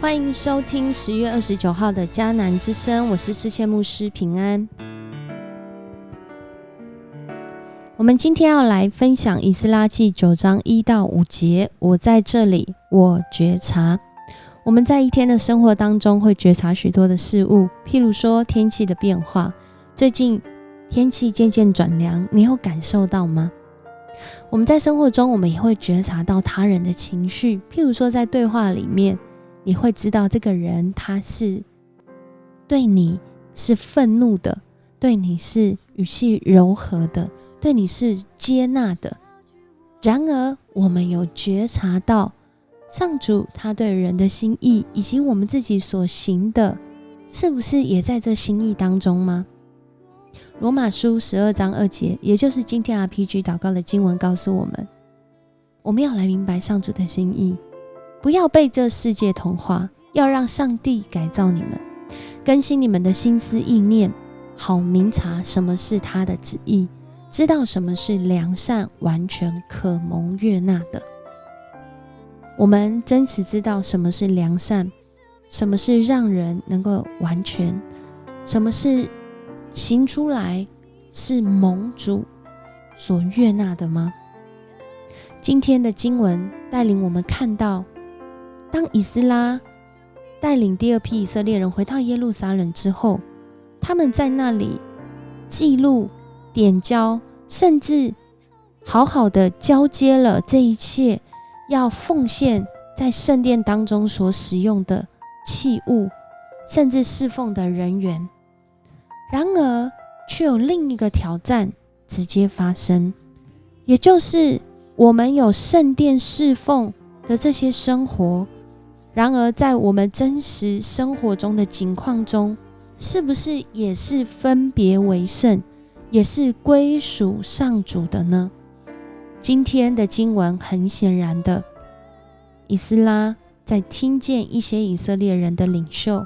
欢迎收听10月29号的迦南之声，我是世界牧师平安。我们今天要来分享以斯拉记9章1到5节，我在这里，我觉察。我们在一天的生活当中会觉察许多的事物，譬如说天气的变化，最近天气渐渐转凉，你有感受到吗？我们在生活中我们也会觉察到他人的情绪，譬如说在对话里面你会知道这个人他是对你是愤怒的，对你是语气柔和的，对你是接纳的。然而我们有觉察到上主他对人的心意，以及我们自己所行的是不是也在这心意当中吗？罗马书12章2节，也就是今天 RPG 祷告的经文告诉我们，我们要来明白上主的心意，不要被这世界同化，要让上帝改造你们，更新你们的心思意念，好明察什么是他的旨意，知道什么是良善、完全、可蒙悦纳的。我们真实知道什么是良善，什么是让人能够完全，什么是行出来是蒙主所悦纳的吗？今天的经文带领我们看到，当以斯拉带领第二批以色列人回到耶路撒冷之后，他们在那里记录、点交，甚至好好的交接了这一切要奉献在圣殿当中所使用的器物，甚至侍奉的人员。然而却有另一个挑战直接发生，也就是我们有圣殿侍奉的这些生活，然而在我们真实生活中的境况中，是不是也是分别为圣，也是归属上主的呢？今天的经文很显然的，以斯拉在听见一些以色列人的领袖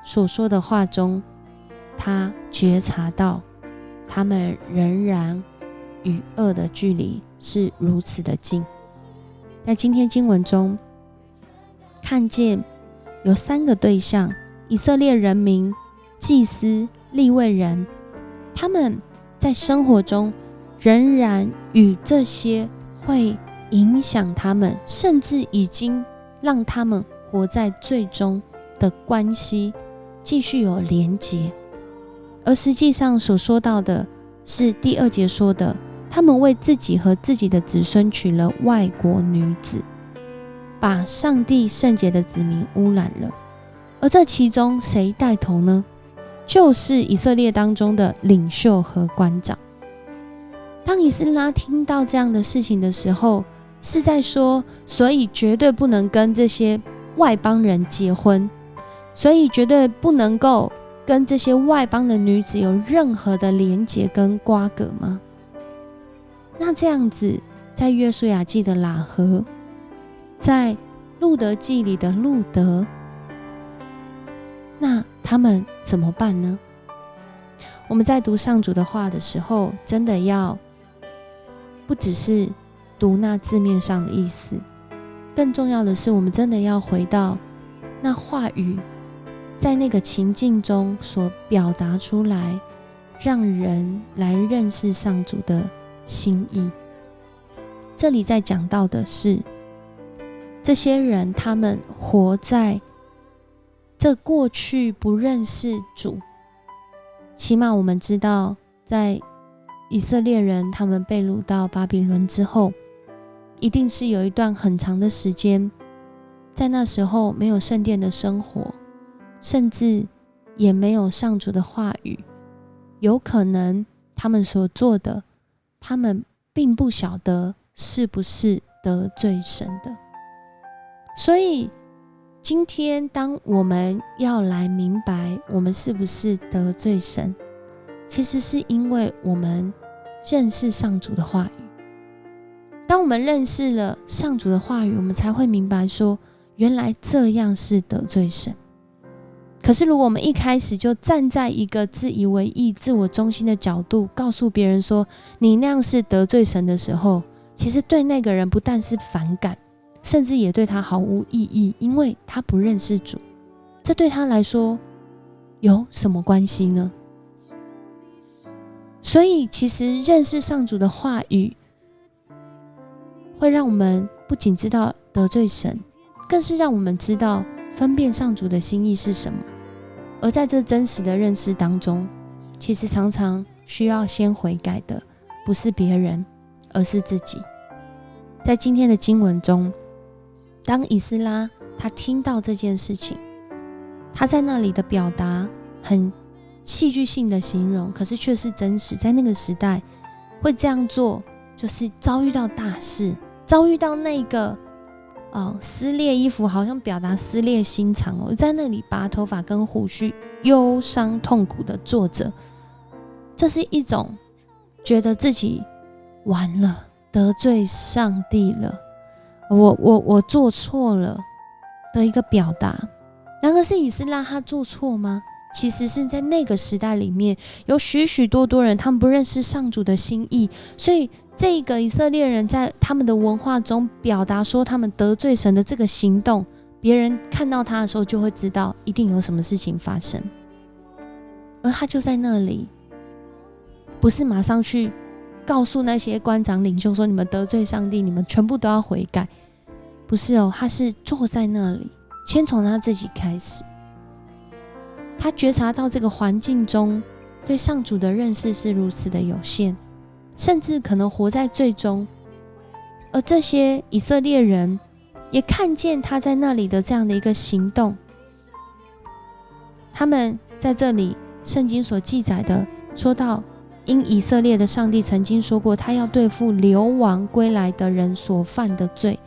所说的话中，他觉察到他们仍然与恶的距离是如此的近。在今天经文中看见有3个对象，以色列人民、祭司、利未人，他们在生活中仍然与这些会影响他们，甚至已经让他们活在罪中的关系继续有连结。而实际上所说到的是第2节说的，他们为自己和自己的子孙娶了外国女子，把上帝圣洁的子民污染了。而这其中谁带头呢？就是以色列当中的领袖和官长。当以斯拉听到这样的事情的时候，是在说，所以绝对不能跟这些外邦人结婚，所以绝对不能够跟这些外邦的女子有任何的连结跟瓜葛吗？那这样子，在约书亚记的喇合，在路德记里的路德，那他们怎么办呢？我们在读上主的话的时候，真的要不只是读那字面上的意思，更重要的是我们真的要回到那话语在那个情境中所表达出来，让人来认识上主的心意。这里在讲到的是，这些人他们活在这过去不认识主，起码我们知道，在以色列人他们被掳到巴比伦之后，一定是有一段很长的时间，在那时候没有圣殿的生活，甚至也没有上主的话语，有可能他们所做的，他们并不晓得是不是得罪神的。所以今天当我们要来明白我们是不是得罪神，其实是因为我们认识上主的话语。当我们认识了上主的话语，我们才会明白说，原来这样是得罪神。可是如果我们一开始就站在一个自以为意、自我中心的角度，告诉别人说你那样是得罪神的时候，其实对那个人不但是反感，甚至也对他毫无意义，因为他不认识主。这对他来说有什么关系呢？所以其实认识上主的话语，会让我们不仅知道得罪神，更是让我们知道分辨上主的心意是什么。而在这真实的认识当中，其实常常需要先悔改的不是别人，而是自己。在今天的经文中，当以斯拉他听到这件事情，他在那里的表达很戏剧性的形容，可是却是真实。在那个时代会这样做，就是遭遇到大事，遭遇到那个撕裂衣服，好像表达撕裂心肠在那里拔头发跟胡须，忧伤痛苦的坐着。这是一种觉得自己完了，得罪上帝了，我做错了的一个表达。然而是以斯拉他做错吗？其实是在那个时代里面，有许许多多人他们不认识上主的心意，所以这个以色列人在他们的文化中表达说他们得罪神的这个行动，别人看到他的时候就会知道一定有什么事情发生。而他就在那里，不是马上去告诉那些官长领袖说你们得罪上帝，你们全部都要悔改，不是他是坐在那里，先从他自己开始。他觉察到这个环境中对上主的认识是如此的有限，甚至可能活在罪中。而这些以色列人也看见他在那里的这样的一个行动。他们在这里圣经所记载的说到，因以色列的上帝曾经说过，他要对付流亡归来的人所犯的罪。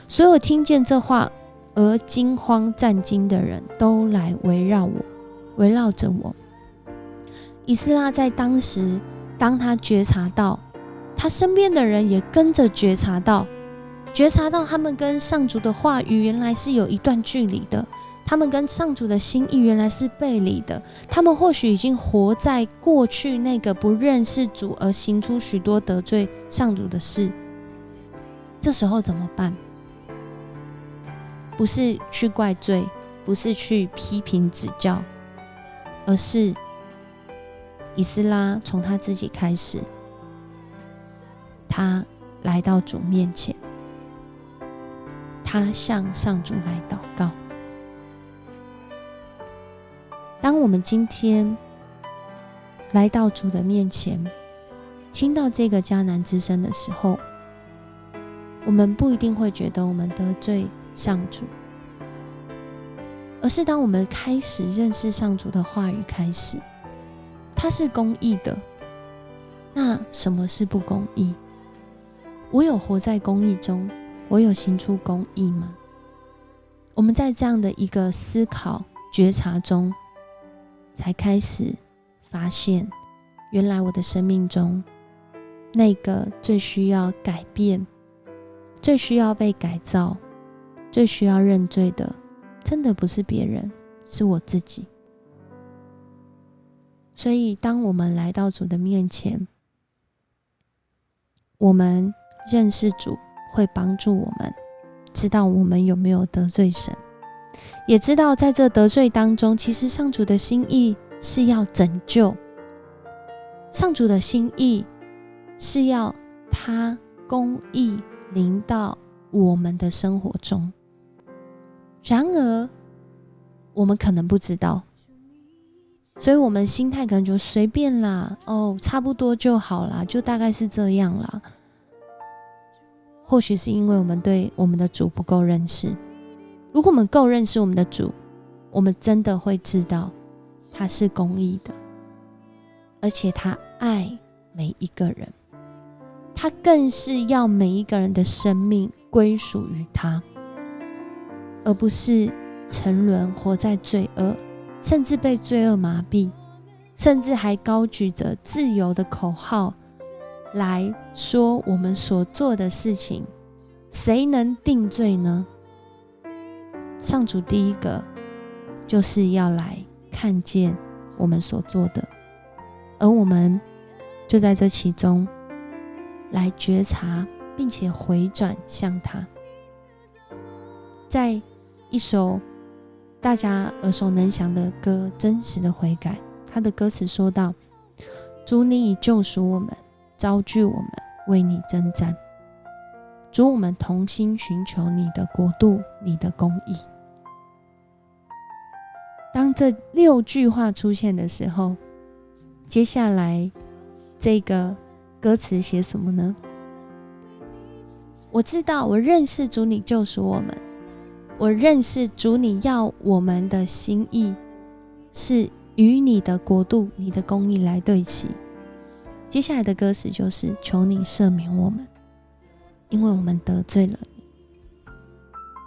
所有听见这话而惊慌战惊的人都来围绕着我。以斯拉在当时，当他觉察到，他身边的人也跟着觉察到他们跟上主的话语原来是有一段距离的，他们跟上主的心意原来是背离的，他们或许已经活在过去那个不认识主而行出许多得罪上主的事。这时候怎么办？不是去怪罪，不是去批评指教，而是以斯拉从他自己开始，他来到主面前，他向上主来祷告。当我们今天来到主的面前，听到这个迦南之声的时候，我们不一定会觉得我们得罪上主，而是当我们开始认识上主的话语开始，它是公义的。那什么是不公义？我有活在公义中，我有行出公义吗？我们在这样的一个思考觉察中，才开始发现，原来我的生命中那个最需要改变、最需要被改造、最需要认罪的，真的不是别人，是我自己。所以当我们来到主的面前，我们认识主会帮助我们知道我们有没有得罪神，也知道在这得罪当中，其实上主的心意是要拯救，上主的心意是要他公义临到我们的生活中。然而我们可能不知道，所以我们心态可能就随便啦，差不多就好啦，就大概是这样啦。或许是因为我们对我们的主不够认识。如果我们够认识我们的主，我们真的会知道他是公义的，而且他爱每一个人，他更是要每一个人的生命归属于他，而不是沉沦活在罪恶，甚至被罪恶麻痹，甚至还高举着自由的口号来说我们所做的事情，谁能定罪呢？上主第一个就是要来看见我们所做的，而我们就在这其中来觉察，并且回转向他。在一首大家耳熟能详的歌《真实的悔改》，他的歌词说到：主，你已救赎我们，招聚我们，为你征战。主，我们同心寻求你的国度，你的公义。当这6句话出现的时候，接下来这个歌词写什么呢？我知道，我认识主，你救赎我们，我认识主，你要我们的心意是与你的国度、你的公义来对齐。接下来的歌词就是求你赦免我们，因为我们得罪了你。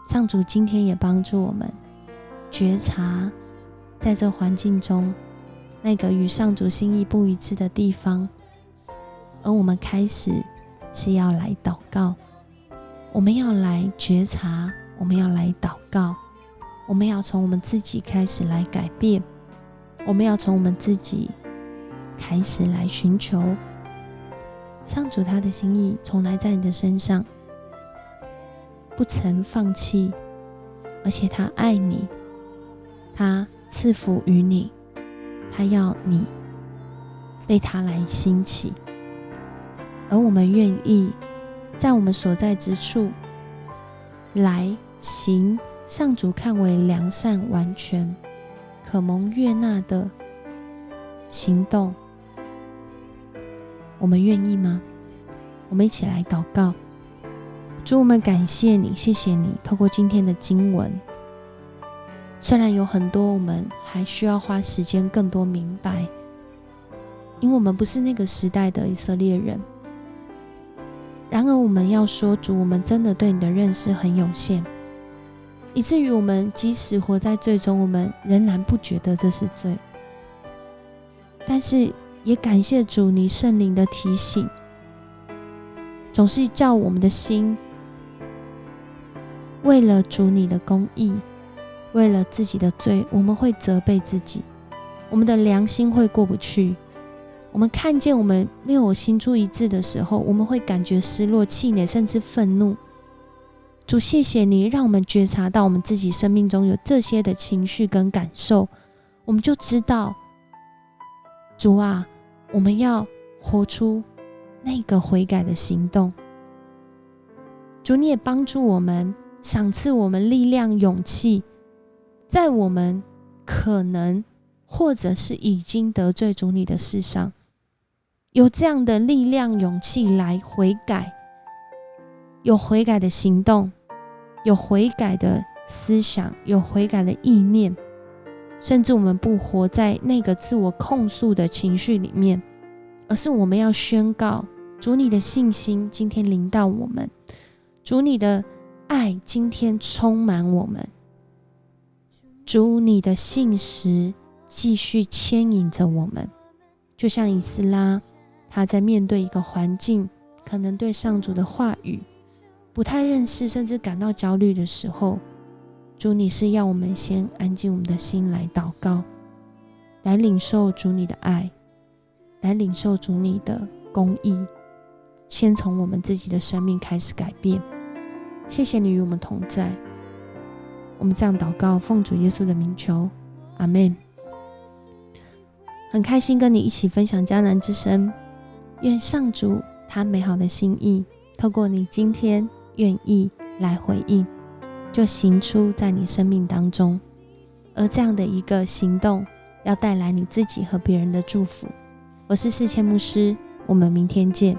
上主今天也帮助我们觉察在这环境中那个与上主心意不一致的地方，而我们开始是要来祷告，我们要来觉察，我们要来祷告，我们要从我们自己开始来改变，我们要从我们自己开始来寻求上主他的心意，从来在你的身上不曾放弃，而且他爱你，他赐福于你，他要你被他来兴起。而我们愿意在我们所在之处来行上主看为良善、完全、可蒙悦纳的行动，我们愿意吗？我们一起来祷告。主，我们感谢你，谢谢你透过今天的经文，虽然有很多我们还需要花时间更多明白，因为我们不是那个时代的以色列人，然而我们要说，主，我们真的对你的认识很有限，以至于我们即使活在罪中，我们仍然不觉得这是罪。但是也感谢主，你圣灵的提醒，总是叫我们的心为了主你的公义，为了自己的罪，我们会责备自己，我们的良心会过不去。我们看见我们没有行出一致的时候，我们会感觉失落、气馁，甚至愤怒。主，谢谢你让我们觉察到我们自己生命中有这些的情绪跟感受，我们就知道，主啊，我们要活出那个悔改的行动。主，你也帮助我们，赏赐我们力量、勇气，在我们可能或者是已经得罪主你的事上，有这样的力量、勇气来悔改，有悔改的行动，有悔改的思想，有悔改的意念，甚至我们不活在那个自我控诉的情绪里面，而是我们要宣告主你的信心今天临到我们，主你的爱今天充满我们，主你的信实继续牵引着我们。就像以斯拉，他在面对一个环境，可能对上主的话语不太认识，甚至感到焦虑的时候，主你是要我们先安静我们的心来祷告，来领受主你的爱，来领受主你的公义，先从我们自己的生命开始改变。谢谢你与我们同在，我们这样祷告，奉主耶稣的名求，阿们。很开心跟你一起分享迦南之声，愿上主他美好的心意透过你今天愿意来回应，就行出在你生命当中，而这样的一个行动要带来你自己和别人的祝福。我是世谦牧师，我们明天见。